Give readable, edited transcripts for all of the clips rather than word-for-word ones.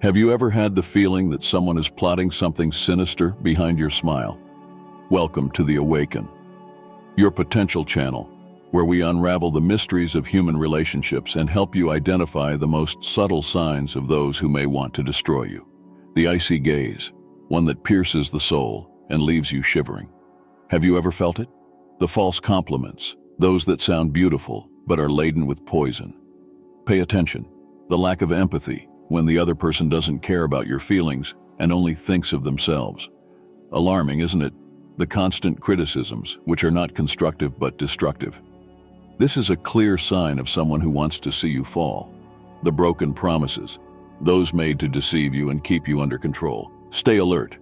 Have you ever had the feeling that someone is plotting something sinister behind your smile? Welcome to The Awaken, your potential channel, where we unravel the mysteries of human relationships and help you identify the most subtle signs of those who may want to destroy you. The icy gaze, one that pierces the soul and leaves you shivering. Have you ever felt it? The false compliments, those that sound beautiful but are laden with poison. Pay attention. The lack of empathy, when the other person doesn't care about your feelings and only thinks of themselves. Alarming, isn't it? The constant criticisms, which are not constructive but destructive. This is a clear sign of someone who wants to see you fall. The broken promises, those made to deceive you and keep you under control. Stay alert.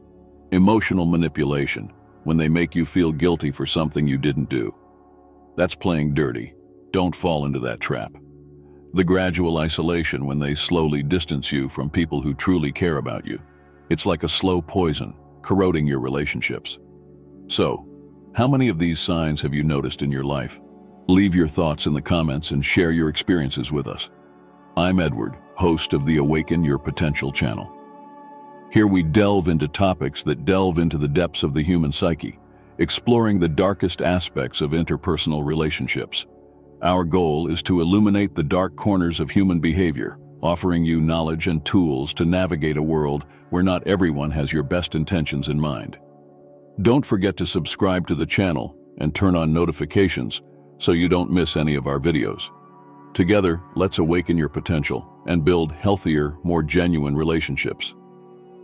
Emotional manipulation, when they make you feel guilty for something you didn't do. That's playing dirty. Don't fall into that trap. The gradual isolation, when they slowly distance you from people who truly care about you. It's like a slow poison, corroding your relationships. So, how many of these signs have you noticed in your life? Leave your thoughts in the comments and share your experiences with us. I'm Edward, host of the Awaken Your Potential channel. Here we delve into topics that delve into the depths of the human psyche, exploring the darkest aspects of interpersonal relationships. Our goal is to illuminate the dark corners of human behavior, offering you knowledge and tools to navigate a world where not everyone has your best intentions in mind. Don't forget to subscribe to the channel and turn on notifications so you don't miss any of our videos. Together, let's awaken your potential and build healthier, more genuine relationships.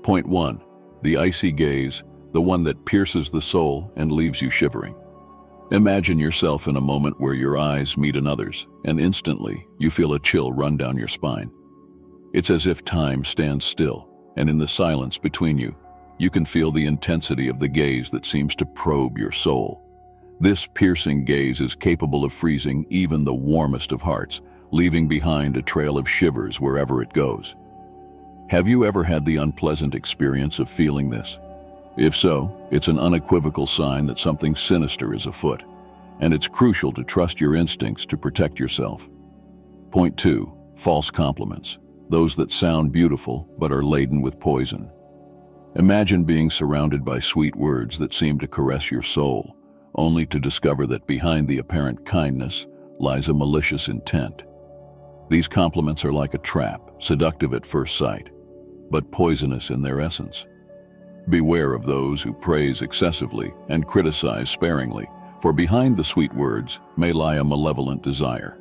Point 1. The icy gaze, the one that pierces the soul and leaves you shivering. Imagine yourself in a moment where your eyes meet another's, and instantly you feel a chill run down your spine. It's as if time stands still, and in the silence between you, you can feel the intensity of the gaze that seems to probe your soul. This piercing gaze is capable of freezing even the warmest of hearts, leaving behind a trail of shivers wherever it goes. Have you ever had the unpleasant experience of feeling this? If so, it's an unequivocal sign that something sinister is afoot, and it's crucial to trust your instincts to protect yourself. Point 2. False compliments, those that sound beautiful but are laden with poison. Imagine being surrounded by sweet words that seem to caress your soul, only to discover that behind the apparent kindness lies a malicious intent. These compliments are like a trap, seductive at first sight, but poisonous in their essence. Beware of those who praise excessively and criticize sparingly, for behind the sweet words may lie a malevolent desire.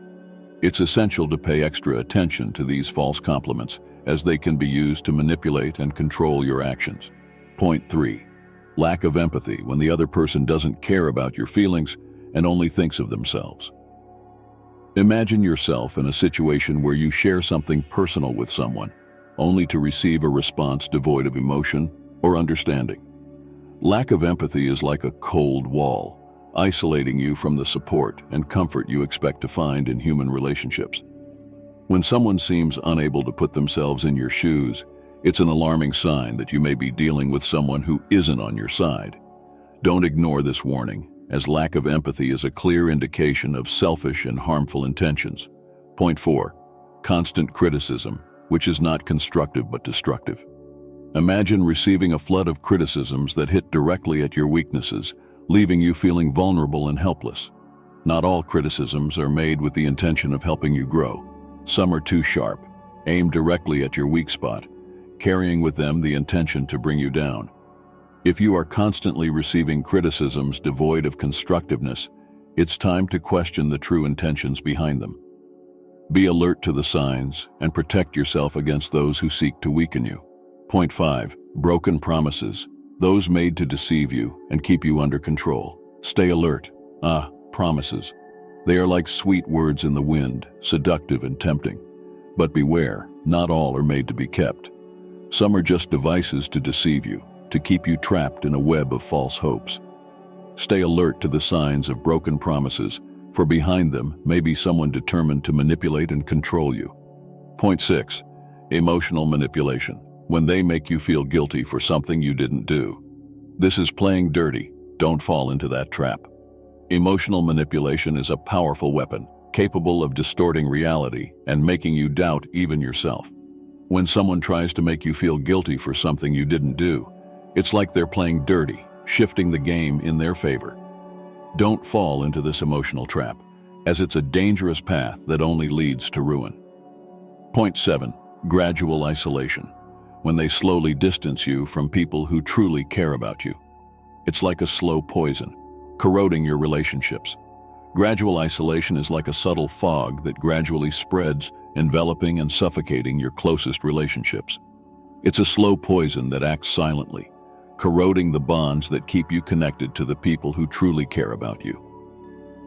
It's essential to pay extra attention to these false compliments, as they can be used to manipulate and control your actions. Point 3. Lack of empathy, when the other person doesn't care about your feelings and only thinks of themselves. Imagine yourself in a situation where you share something personal with someone, only to receive a response devoid of emotion or understanding. Lack of empathy is like a cold wall, isolating you from the support and comfort you expect to find in human relationships. When someone seems unable to put themselves in your shoes, it's an alarming sign that you may be dealing with someone who isn't on your side. Don't ignore this warning, as lack of empathy is a clear indication of selfish and harmful intentions. Point 4. Constant criticism, which is not constructive but destructive. Imagine receiving a flood of criticisms that hit directly at your weaknesses, leaving you feeling vulnerable and helpless. Not all criticisms are made with the intention of helping you grow. Some are too sharp, aimed directly at your weak spot, carrying with them the intention to bring you down. If you are constantly receiving criticisms devoid of constructiveness, it's time to question the true intentions behind them. Be alert to the signs and protect yourself against those who seek to weaken you. Point 5. Broken promises, those made to deceive you and keep you under control. Stay alert. Promises. They are like sweet words in the wind, seductive and tempting. But beware, not all are made to be kept. Some are just devices to deceive you, to keep you trapped in a web of false hopes. Stay alert to the signs of broken promises, for behind them may be someone determined to manipulate and control you. Point 6. Emotional manipulation, when they make you feel guilty for something you didn't do. This is playing dirty. Don't fall into that trap. Emotional manipulation is a powerful weapon, capable of distorting reality and making you doubt even yourself. When someone tries to make you feel guilty for something you didn't do, it's like they're playing dirty, shifting the game in their favor. Don't fall into this emotional trap, as it's a dangerous path that only leads to ruin. Point 7. Gradual isolation. When they slowly distance you from people who truly care about you. It's like a slow poison, corroding your relationships. Gradual isolation is like a subtle fog that gradually spreads, enveloping and suffocating your closest relationships. It's a slow poison that acts silently, corroding the bonds that keep you connected to the people who truly care about you.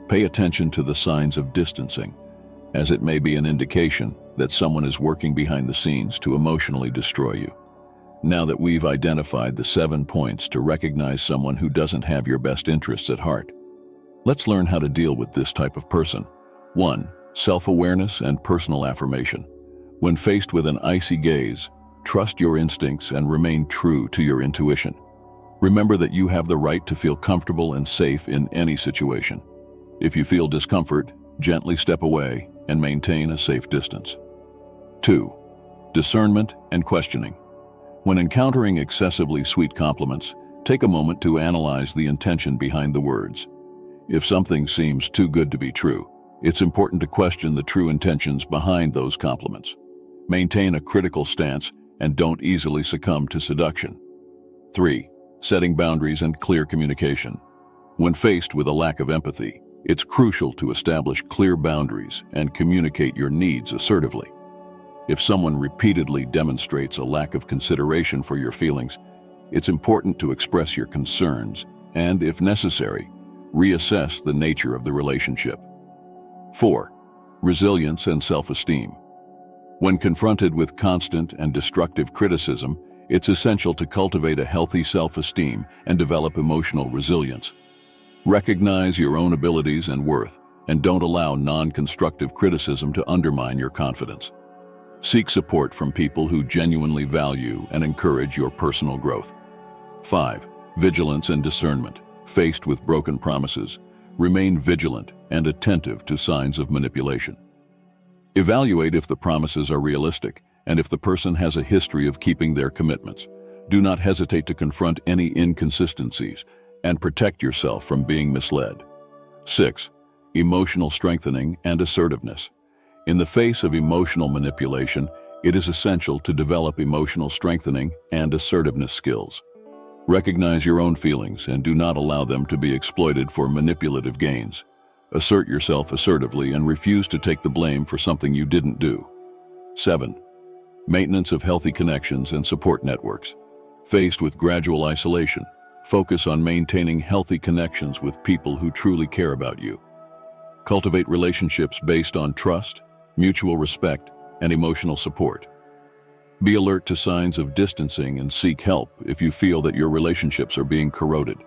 Pay attention to the signs of distancing, as it may be an indication that someone is working behind the scenes to emotionally destroy you. Now that we've identified the 7 points to recognize someone who doesn't have your best interests at heart, let's learn how to deal with this type of person. 1. Self-awareness and personal affirmation. When faced with an icy gaze, trust your instincts and remain true to your intuition. Remember that you have the right to feel comfortable and safe in any situation. If you feel discomfort, gently step away and maintain a safe distance. 2. Discernment and questioning. When encountering excessively sweet compliments, take a moment to analyze the intention behind the words. If something seems too good to be true, it's important to question the true intentions behind those compliments. Maintain a critical stance and don't easily succumb to seduction. 3. Setting boundaries and clear communication. When faced with a lack of empathy, it's crucial to establish clear boundaries and communicate your needs assertively. If someone repeatedly demonstrates a lack of consideration for your feelings, it's important to express your concerns and, if necessary, reassess the nature of the relationship. 4. Resilience and self-esteem. When confronted with constant and destructive criticism, it's essential to cultivate a healthy self-esteem and develop emotional resilience. Recognize your own abilities and worth, and don't allow non-constructive criticism to undermine your confidence. Seek support from people who genuinely value and encourage your personal growth. 5. Vigilance and discernment. Faced with broken promises, remain vigilant and attentive to signs of manipulation. Evaluate if the promises are realistic and if the person has a history of keeping their commitments. Do not hesitate to confront any inconsistencies and protect yourself from being misled. 6. Emotional strengthening and assertiveness. In the face of emotional manipulation, it is essential to develop emotional strengthening and assertiveness skills. Recognize your own feelings and do not allow them to be exploited for manipulative gains. Assert yourself assertively and refuse to take the blame for something you didn't do. 7. Maintenance of healthy connections and support networks. Faced with gradual isolation, focus on maintaining healthy connections with people who truly care about you. Cultivate relationships based on trust, mutual respect, and emotional support. Be alert to signs of distancing and seek help if you feel that your relationships are being corroded.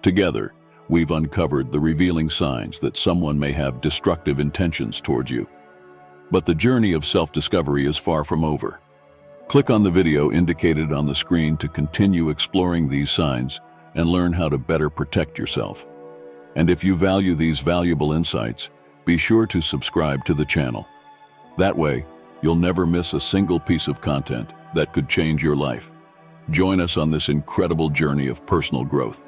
Together, we've uncovered the revealing signs that someone may have destructive intentions towards you. But the journey of self-discovery is far from over. Click on the video indicated on the screen to continue exploring these signs and learn how to better protect yourself. And if you value these valuable insights, be sure to subscribe to the channel. That way, you'll never miss a single piece of content that could change your life. Join us on this incredible journey of personal growth.